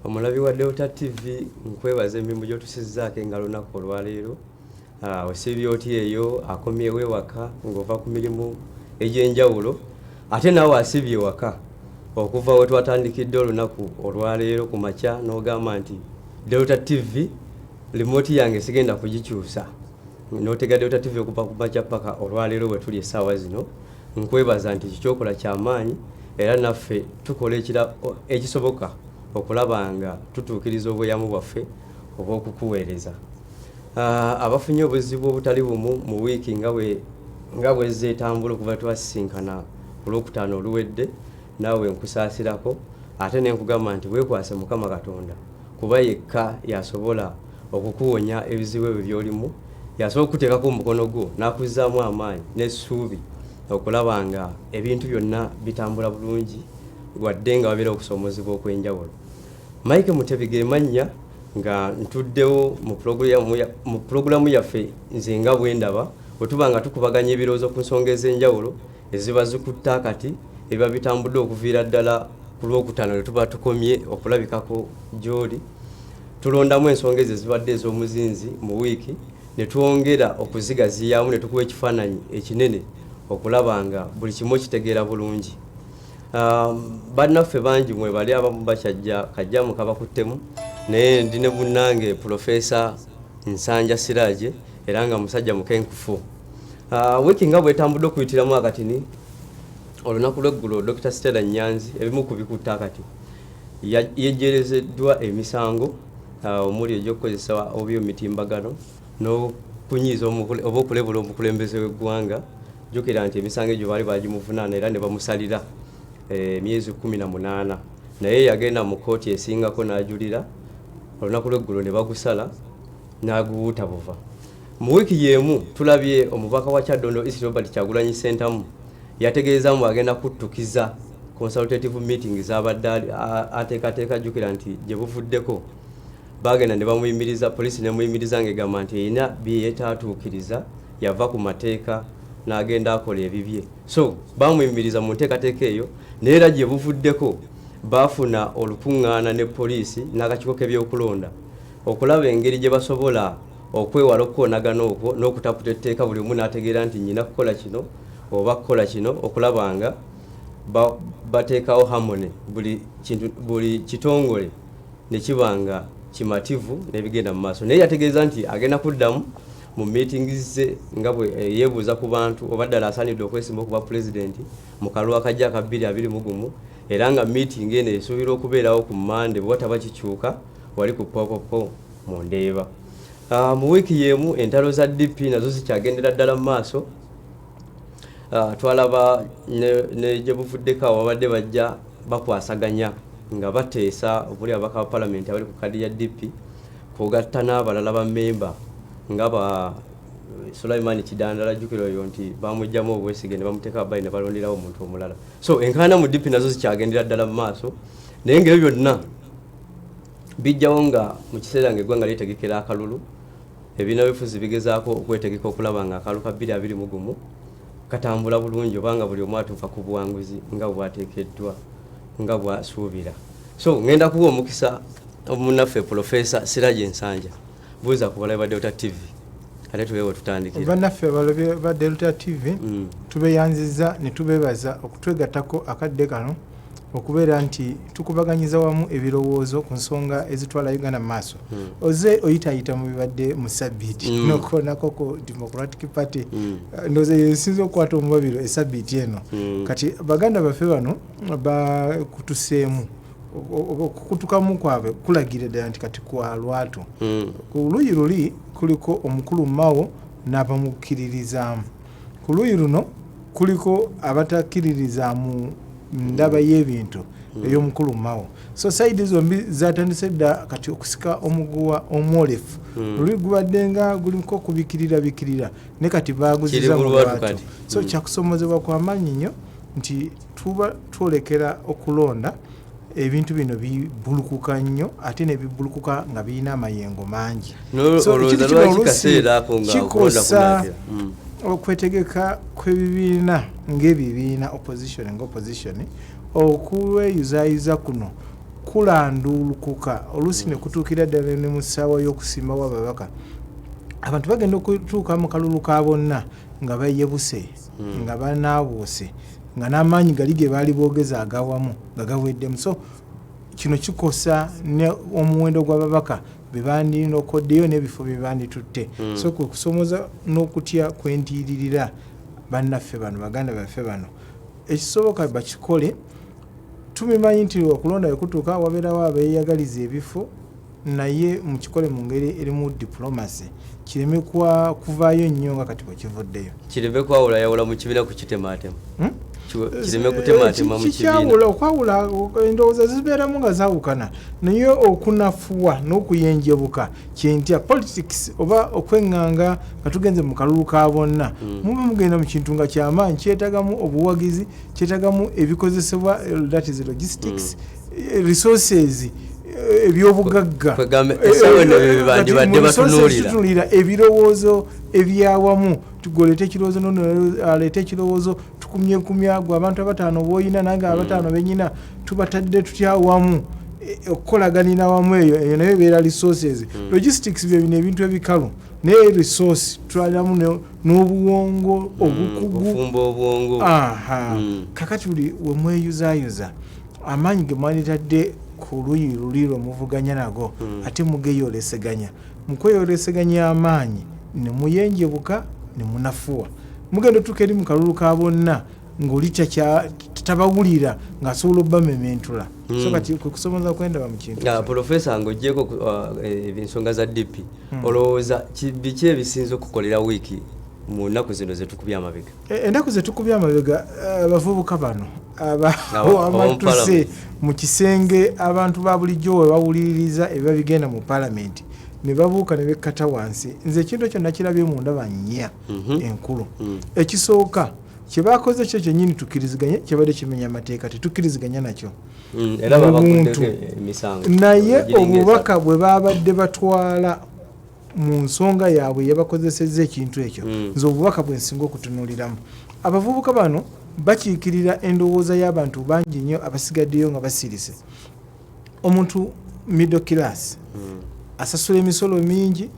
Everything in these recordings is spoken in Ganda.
Omulabi wa Delta TV nkwebaza emirimu gy'otusizzaako engalo nako olwaleero. Osibye oti eyo akomyewo ewaka ng'ova ku mirimu egy'enjawulo ate naawe asibye ewaka okuva we twatandikidde olunaku olwaleero ku makya n'ogamba nti Delta TV remote yange sigenda kugikyusa n'otega Delta TV okuva ku makya paka olwaleero we tuli essaawa zino. Nkwebaza nti kikyokola ky'amaanyi era naffe tukola ekisoboka okulaba nga tutuukiriza obweyamo bwaffe obw'okukuweereza. Abafunye obuzibu obutali bumu mu wiiki nga bwe zeetambula okuva twasisinkana ku Lwokutaano oluwedde, naawe nkusaasirako ate ne nkugamba nti weekwase Mukama Katonda kuba yekka yasobola okukuwonya ebizibu ebyo by'olimu, yasobola okuteekako omukono gwo n'akuzzaamu amaanyi n'essuubi okulaba nga ebintu byonna bitambula bulungi wadde nga wabeera okusoomozebwa okw'enjawulo. Mike Mutebi ge mannya nga ntuddewo mu pulogulaamu yaffe nze nga bwe ndaba bwe tuba nga tukubaganya ebirowoozo ku nsonga ez'enjawulo eziba zikutte akati ebiba bitambudde okuviira ddala ku Lwokutaano lwe tuba tukomye okulabikako gy'oli. Tulondamu ensonga ezo ezibadde ez'omuzinzi mu wiiki ne twongera okuzigaziyaamu ne tukuba ekifaananyi ekinene okulaba nga buli kimu kitegeera bulungi. Bannaffe bangi mwebali abamu bakyajja kajjamu kabakuttemu naye ndi ne munnange Profesa Nsanja Siraje era nga musajja mukenkufu. Wiiki nga bwetambudde okuyitiramu akatini olunaku lw'eggulo Dr. Stella Nyanzi ebimu ku bikutta akati yejjerezeddwa emisango omuli egy'okukozesa obubi emitimbagano n'okunyiiza oba okulebula omukulembeze w'eggwanga. Jjukira nti emisango egyo baali bagimuvunaana era ne bamusalira emyezi 18 naye yagenda mu kkooti esingako n'ajulira olunaku lw'eggulo ne bagusala n'aguwuuta buva. Mu wiiki y'emu tulabye omubaka wa Kyaddondo East Robert Kyagulanyi Ssentamu yategeezaamu agenda kuttukiza consultative meeting z'abadde ateekateeka. Jjukira nti gye buvuddeko bagenda ne bamuyimiriza, poliisi ne muyimiriza ng'egamba nti erina bye yeetaatuukiriza yava ku mateeka n'agenda akola ebibye. So bamuyimiriza mu nteekateeka eyo naye era gye buvuddeko baafuna olukuŋŋaana ne poliisi n'akakiiko k'ebyokulonda okulaba engeri gye basobola okwewala okukoonagana okwo n'okutaputa etteeka buli omu n'ategeera nti nnyina kukola kino oba kukola kino okulaba nga bateekawo harmony buli kitongole ne kiba nga kimativu n'ebigenda mu maaso. Naye yategeeza nti agenda kuddamu mu meetings ze nga bwe yeebuuza ku bantu oba ddala asaanidde okwesimba okuba pulezidenti mu kalulu akajja aka 2021 era nga meeting eno esuubirwa okubeerawo ku Mande bwe wataba kikyuka wali ku Popopo mu Ndeeba. Mu wiiki y'emu entalo za DP nazo zikyagendera ddala mu maaso. Twalaba ne gye buvuddeko awo babadde bajja bakwasaganya nga bateesa obuli abaka ba palamenti abali ku kadi ya DP kugatta n'abalala ba memba nga ba Sulaiman Kidandala. Jjukira oyo nti bamugyamu obwesige ne bamuteeka bayi ne balonderawo omuntu omulala. So enkaana mu DP nazo zikyagendera ddala mu maaso naye ng'ebyo byonna bijjawo nga mu kiseera ng'eggwanga lyetegekera akalulu ebibiina by'ebufuzi bigezaako okwetegeka okulaba nga akalulu ka 2021 katambula bulungi obanga buli omu atuuka ku buwanguzi nga bwateekeddwa nga bwasuubira. So ngenda kuwa omukisa omunnaffe Profesa Siraje Nsanja buuza ku balabe ba Delta TV ate tubeewo tutandikira. Bannaffe abalabe ba Delta TV tubeyanziza ne tubeebaza okutwegattako akadde kano okubeera nti tukubaganyiza wamu ebirowoozo ku nsonga ezitwala Uganda mu maaso. Oze oyitayita mu bibadde mu sabbiiti n'okoonako ku Democratic Party ndowooza yesinza okukwata omubabiro esabbiiti eno. Kati baganda baffe bano bakutuseemu okukutukamu kwabwe kulagira ddala nti kati kwa lwatu. Ku luuyi luli kuliko omukulu Mao n'abamukkiririzaamu, ku luuyi luno kuliko abatakkiririzaamu ndaba y'ebintu ey'omukulu Mao. So saidi zombi zatandise dda kati okusika omuguwa omwolefu luli gubadde nga guliko kubikirira ne kati baguziza mu lwatu. So kyakusomozebwa kwa maanyi nnyo nti tuba twolekera okulonda ebintu bino bibulukuka nnyo ate ne bibulukuka nga birina amayengo mangi. Kikosa okwetegeka kw'ebibiina ng'ebibiina opposition okuweyuzaayiza kuno kulandulukuka oluusi ne kutuukira ddala ne mu ssaawa y'okusimbawo ababaka abantu bagenda okutuuka mu kalulu ka bonna nga bayebuse nga banaabuuse nga n'amaanyi gali ge baali boogeza agawamu nga gaweddemu so kino kikosa ne omuwendo gw'ababaka be bandinokoddeyo n'ebifo bye banditutte so kwe kusomoza n'okutya kwentiiririra bannaffe bano baganda baffe bano ekisoboka bakikole tubimanyi nti okulonda ekutuuka wabeerawo abeeyagaliza ebifo naye mukikole mu ngeri erimu diplomasi kireme kuvaayo nnyo nga kati bwekivuddeyo kireme kwawulayawula mu kibiina ku kitemaatema kireme kutemaatema mu kibiina okwawula endowooza zibeeramu nga zaawukana naye okunafuwa n'okuyenjebuka kyentya politics oba okweŋŋanga nga tugenze mu kalulu ka bonna muba mugenda mu kintu nga kyamaanyi kyetagamu obuwagizi kyetagamu ebikozesebwa that is logistics resources ebyobugagga tutunulira ebirowoozo ebyawamu tugolete ekirowoozo aleete ekirowoozo tukumyekumya gwe abantu abataano b'oyina nange abataano benyina tubatadde tutyawamu okukolaganira wamu eyo nayo ebeera resources logistics bye bino ebintu ebikalu naye resource twaliramu n'obuwongo obukugu kakati buli wemweyuzayuza amaanyi ge mwanditadde ku luyi luli lwemuvuganya nago ate mugeyoleseganya mukweyoleseganya amaanyi ne muyenjebuka ne munafuwa mugenda tuka eri mu kalulu ka bonna ng'oli tabawulira ng'asobola obbamementula so kati kwe kusomoza kwendaba mu kintu Profesa ng'oggyeko ensonga za DP olowooza biki ebisinza okukolera wiiki mu nnaku zino ze tukubya amabega ennaku ze tukubya amabega abavubuka bano amatuse mu kisenge abantu ba bulijjo we bawuliririza ebiba bigenda mu palamenti ne babuuka ne bekkata wansi nze ekintu ekyo nakirabye mu ndaba nnya enkulu ekisooka kye baakoze kyo kyennyini tukkiriziganye kyebadde kimenya amateeka tetukkiriziganya nakyo naye obubaka bwe baabadde batwala mu nsonga yaabwe yabakozesezza ekintu ekyo nze obubaka bwe nsinga okutunuuliramu abavubuka bano bakiikirira endowooza y'abantu bangi nnyo abasigaddeyo nga basirise omuntu middle class asasula emisolo mingi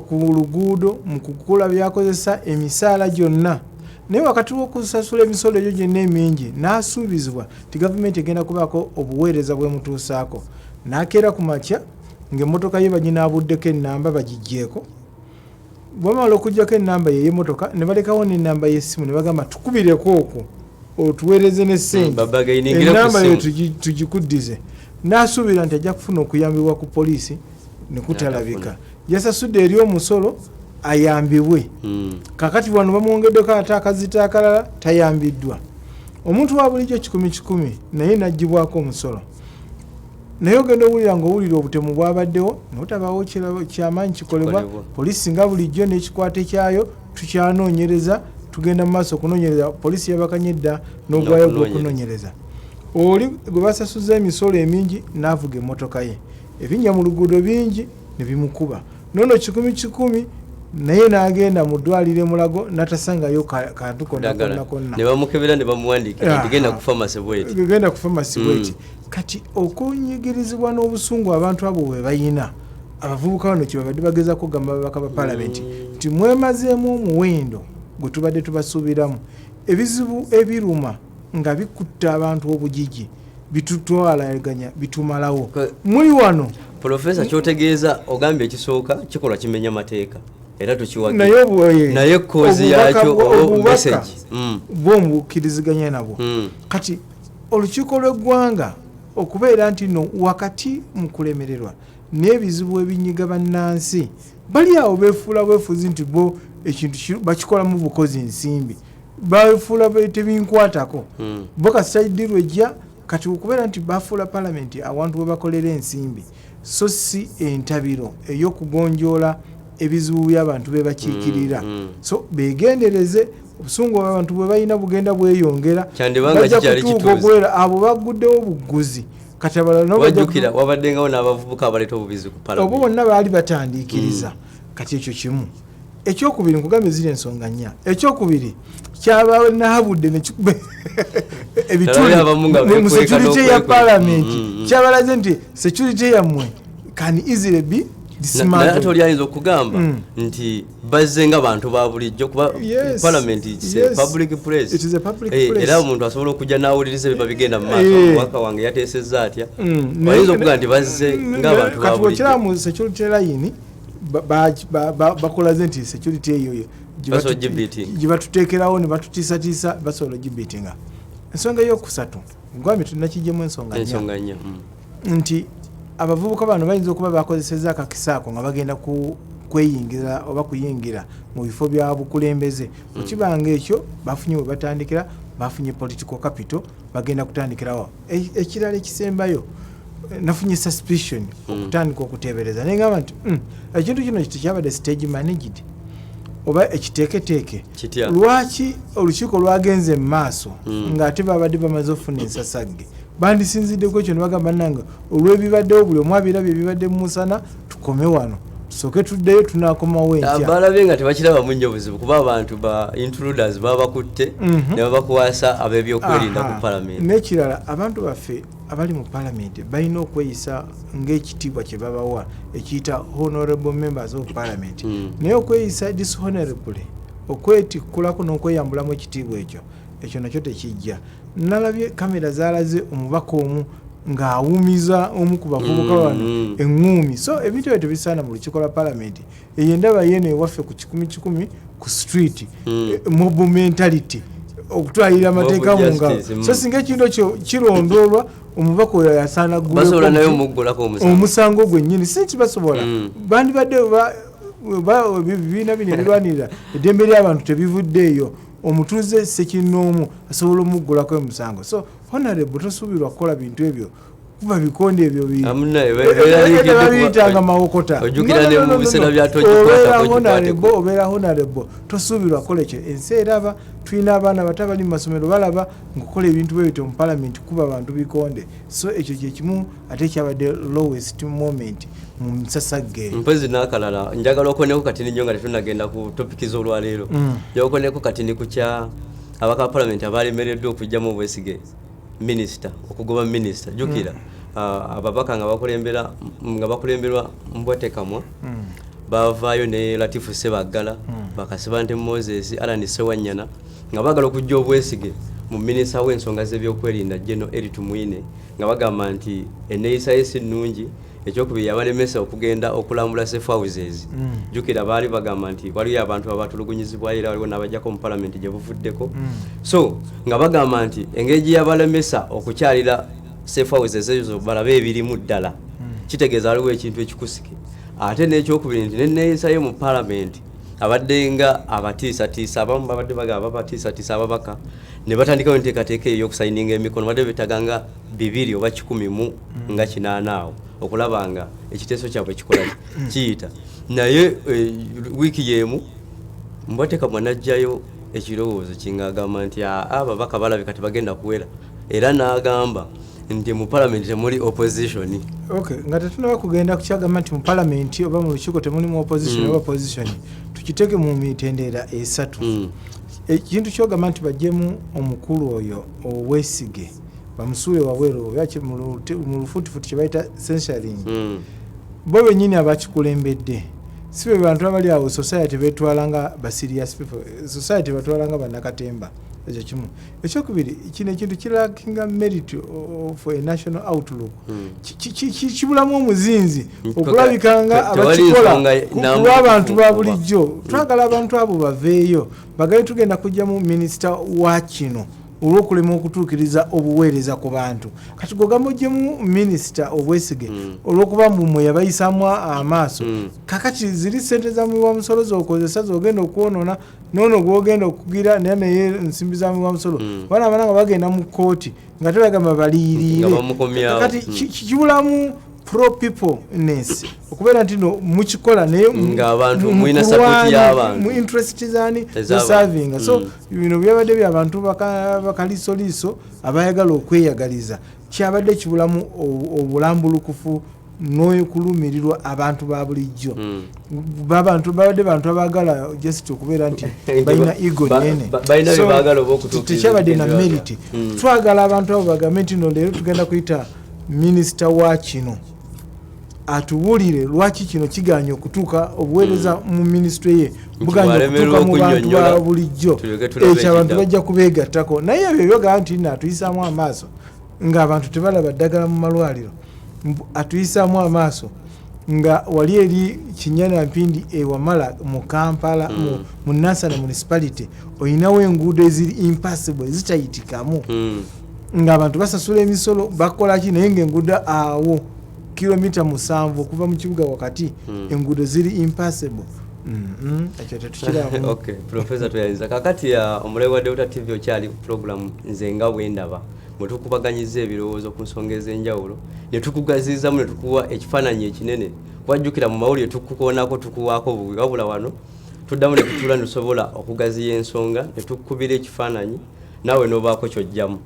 ku luguudo mu kukula byakozesa emisaala gyonna naye wakati w'okusasula emisolo egyo gyonna emingi n'asuubizibwa ti gavumenti egenda kubaako obuweereza bwemutuusaako n'akeera ku makya ng'emmotoka ye baginabuddeko ennamba bagiggyeko bwamala okugjako ennamba y'emmotoka ne balekawo n'ennamba y'essimu ne bagamba tukubireko okwo otuweereze n'essente ennamba yo tugikuddize n'asuubira nti ajja kufuna okuyambibwa ku poliisi ne kutalabika yasasudde eri omusolo ayambibwe kakati wano bamwongeddeko ate akazita akalala tayambiddwa omuntu wa bulijjo 100 naye n'aggyibwako omusolo naye ogenda owulira ng'owulira obutemu bwabaddewo notabaawo kyamaanyi kikolebwa poliisi nga bulijjo n'ekikwate kyayo tukyanoonyereza tugenda mu maaso okunoonyereza poliisi yabakanye dda n'ogwayo gw'okunoonyereza oli gwe basasuza emisolo emingi n'avuga emmotoka ye ebinnya mu luguudo bingi ne bimukuba nono 100 naye n'agenda mu ddwaliro emulago n'atasangayo kantu konna ne bamukebera ne bamuwandiikira ntigenda ku famasi bweti kati okunyigirizibwa n'obusungu abantu abo bwe bayina abavubuka bano kyebabadde bagezako gamba babaka ba palamenti nti mwemazeemu omuwendo gwe tubadde tubasuubiramu ebizibu ebiruma nga bikutta abantu obugigi bitutwalaganya bitumalawo muli wano Profesa kyotegeeza ogambye ekisooka kikolwa kimenya mateeka era naye kozi yakyo message bwomukkiriziganya nabo kati olukiiko lw'eggwanga okubeera nti no wakati mu kulemererwa n'ebizibu ebinyiga bannansi bali awo beefuula bwefuzi nti bo ekintu bakikolamu bukozi nsimbi bafuula tebinkwatako bo kasitaidirwe ejja kati okubeera nti bafuula palamenti awantu we bakolera ensimbi so si entabiro ey'okugonjoola ebizibu by'abantu be bakiikirira so begendereze obusungu abantu bwe balina bugenda bweyongera bajja kutuuka okubeera abo baguddewo bugguzi kati wajjukira wabaddengawo n'abavubuka abaleeta obubizi ku palamenti obwo bonna baali batandiikiriza kati ekyo kimu ekyokubiri nkugambe ziri ensonga nnya ekyokubiri kyaba nahabudde nekikube ebituli mu security ya parliament kyabalaze nti security yammwe can easily be naye ate oli ayinza okugamba nti bazze nga bantu ba bulijjo kuba parliament is a public place era omuntu asobola okujja n'awuliriza bye babigenda mu maaso omwaka wange yateesezza atya ayinza okuga nti bazze nga bantu ba bulijjo kati mu security line bakolaze nti security eyo gye batuteekerawo ne batutiisatiisa basobola ogibiitinga ensonga y'okusatu ngwami tulinakijjemu ensonga nnya nti abavubuka bano bayinza okuba bakozeseza akakisa ako nga bagenda kweyingira oba kuyingira mu bifo bya bukulembeze ekibanga ekyo bafunye we batandikira bafunye political capital bagenda kutandikirawo ekirala ekisembayo nafunye suspicion okutandika okuteebereza naye ngamba nti ekintu kino tekyabadde stage managed oba ekiteeketeeke lwaki olukiiko lwagenze mu maaso ng'ate babadde bamaze okufuna ensasagge bandisinziddeko ekyo ne bagamba nange olw'ebibaddewo buli omu abirabye ebibadde mu musana tukome wano tusooke tuddeyo tunaakomawo enkya balabye nga tebakirabamu nnyo buzibu kuba abantu ba intruders baba bakutte ne babakwasa ab'ebyokwerinda ku palamenti n'ekirala abantu baffe abali mu palamenti balina okweyisa ng'ekitiibwa kye babawa ekiyita honorable members of parliament naye okweyisa dishonorable okwetikkulako n'okweyambulamu ekitiibwa ekyo nakyo tekijja nalabye kamera zaalaze omubaka omu ng'awumiza omu ku bavubuka bano eŋŋuumi so ebintu ebyo tebisaana mu lukiiko lwa palamenti eyo endaba yeeno ewaffe ku 10-10 ku street mob mentality okutwalira amateeka mu ngalo so singa ekintu ekyo kirondoolwa omubaka oyo yasaana omusango gwennyini si kibasobola bandibadde bibiina bino ebirwanirira eddembe ly'abantu tebivuddeeyo omutuuze sekinoomu asobola omuggulako emusango so honorable tosuubirwa kukola bintu ebyo kuba bikonde ebyo babiyitanga mawokota obeera honorable tosuubirwa kukola ekyo ensi eraba tulina abaana bato abali mu masomero balaba ngaokola ebintu bwebityo mu palamenti kuba abantu bikonde so ekyo kyekimu ate kyabadde lowest moment mu nsasagge mpezi n'akalala njagala okoneko katini nnyo nga tetunagenda ku topiki z'olwaleero yokoneko katini ku kya abaka palamenti abalemereddwa okujjamu obwesige minisita okugoba minisita jjukira ababaka nga bakulemberwa mbwetekamwa bavaayo ne Latifu Sebaggala bakasibante Moses Alan Sewanyana nga bagala okujja obwesige mu minisita w'ensonga z'ebyokwerinda General Eritu Mwine nga bagamba nti enneeyisa y'ensi nnungi ekyokubiri yabalemesa okugenda okulambula safe houses jjukira baali bagamba nti waliyo abantu abatulugunyizibwa era waliwo n'abajjako mu palamenti gye buvuddeko so nga bagamba nti engeri gye yabalemesa okukyalira safe houses ezo balabe ebirimu ddala kitegeeza waliwo ekintu ekikusike ate n'ekyokubiri nti nenneeyisa yo mu palamenti abadde nga abatiisatiisa abamu babadde bagamba babatiisatiisa ababaka ne batandikawo enteekateeka eyo y'okusayininga emikono badde betaganga 2 oba 10 nga 8 awo okulaba nga ekiteeso kyabwe kikola kiyita naye wiiki y'emu mbwatekamwa najjayo ekirowoozo kingagamba nti ababaka balabika tebagenda kuwera era n'agamba nti mu palamenti temuli opposition nga tetunaba kugenda kukyagamba nti mu palamenti oba mu lukiiko temulimu opposition oba opposition tukiteeke mu mitendera esatu ekintu kyogamba nti bajjemu omukulu oyo owesige bamusuule wabweru yaki mu lufuutifuuti kye bayita censuring bo bennyini abakikulembedde si be bantu abali awo society betwalanga ba serious people society batwalanga bannakatemba ekyo kimu ekyokubiri kino ekintu kirakinga merit of a national outlook kibulamu omuzinzi okulabikanga abakikola kulw'abantu ba bulijjo twagala abantu abo baveeyo bagaye tugenda kujjamu minisita wa kino olw'okulema okutuukiriza obuweereza ku bantu kati gogamba ogyemu minisita obwesige olw'okuba mmwe yabayisaamu amaaso kakati ziri ssente za muwi wa musolo z'okozesa z'ogenda okwonoona noono gw'ogenda okugira naye ensimbi za muwi wa musolo baana abana nga bagenda mu kkooti nga tebagamba baliyiriire kati kibulamu pro peopleness okubeera nti no mukikola naye ng'abantu mulina support y'abantu mu interest zani serving so bino byabadde by'abantu bakalisoliiso abayagala okweyagaliza kyabadde kibulamu obulambulukufu n'okulumirirwa abantu ba bulijjo bantu abagala just okubeera nti balina ego nene tekyabadde na merit twagala abantu abo bagambe nti no leero tugenda kuyita minisita wa kino atuwulire lwaki kino kiganye okutuuka obuweereza mu minisitule ye buganye okutuuka mu bantu ba bulijjo ekyo abantu bajja kubeegattako naye ebyo byogamba nti atuyisaamu amaaso ng'abantu tebalaba ddagala mu malwaliro atuyisaamu amaaso nga wali eri Kinyana Mpindi ewamala mu Kampala mu Nansana municipality oyinawo enguudo eziri impassable zitayitikamu ng'abantu basasula emisolo bakola ki naye ng'enguudo awo kilomita 7 okuva mu kibuga wakati enguudo ziri impassable. Ekyo tetukiramu. Okay, Professor Tuyinza kakati ya omulewa wa Delta TV okyali program nze nga bwendaba mutukubaganyiza ebirowoozo ku nsonga ez'enjawulo ne tukugazizamu ne tukuwa ekifaananyi ekinene wajjukira mu mawulire tukukoonako tukuwaako bubi wabula wano tuddamu ne tutula tusobola okugaziya ensonga ne tukubira ekifaananyi naawe n'obaako kyojjamu.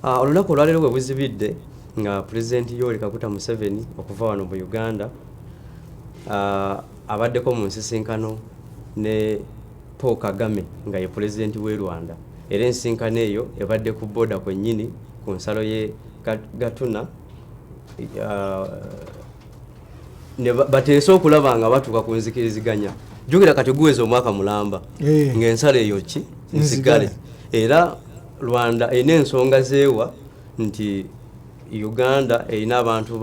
Olunaku olwaleero bwe buzibidde nga Pulezidenti Yoweri Kaguta Museveni okuva wano mu Uganda abaddeko mu nsisinkano ne Paul Kagame nga ye Pulezidenti w'e Rwanda era ensinkano eyo ebadde ku booda kwennyini ku nsalo ye Gatuna ne bateese okulaba nga batuuka ku nzikiriziganya. Jjukira kati guweza omwaka mulamba ng'ensalo eyo ki nsigale era Rwanda erina ensonga zeewa nti Uganda erina abantu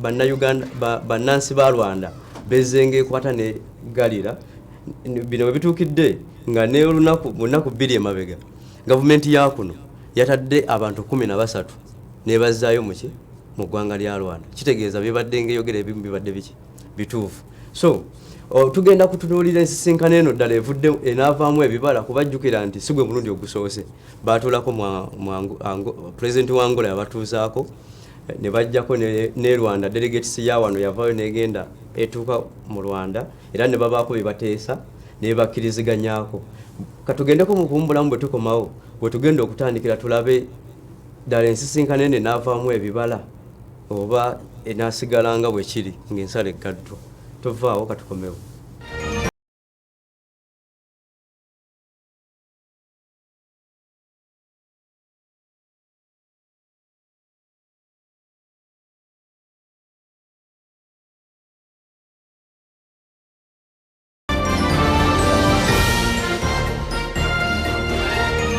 bannayuganda bannansi ba Rwanda bezenga ekwata ne galira bino bwe bituukidde nga ne olunaku mu nnaku 2 emabega gavumenti ya kuno yatadde abantu 13 nebazaayo mu ggwanga lya Rwanda kitegeeza bibadde ng'eyogera ebimu bibadde biki bituufu. So tugenda kutunuulira ensisinkano eno ddala evudde enaavaamu ebibala kubajjukira nti si gwe mulundi ogusoose baatuulako Pulezidenti wa Angola yabatuuzaako ne bajjako ne Rwanda delegates ya wano yavaayo negenda etuuka mu Rwanda era ne babaako bye bateesa ne bakkiriziganyaako. Katugendeko mu kumbulamu bwe tukomawo bwe tugenda okutandikira tulabe ddala ensisinkano eno enaavaamu ebibala oba enaasigalanga bwe kiri ng'ensala eggaddwa tovaawo katukomewo.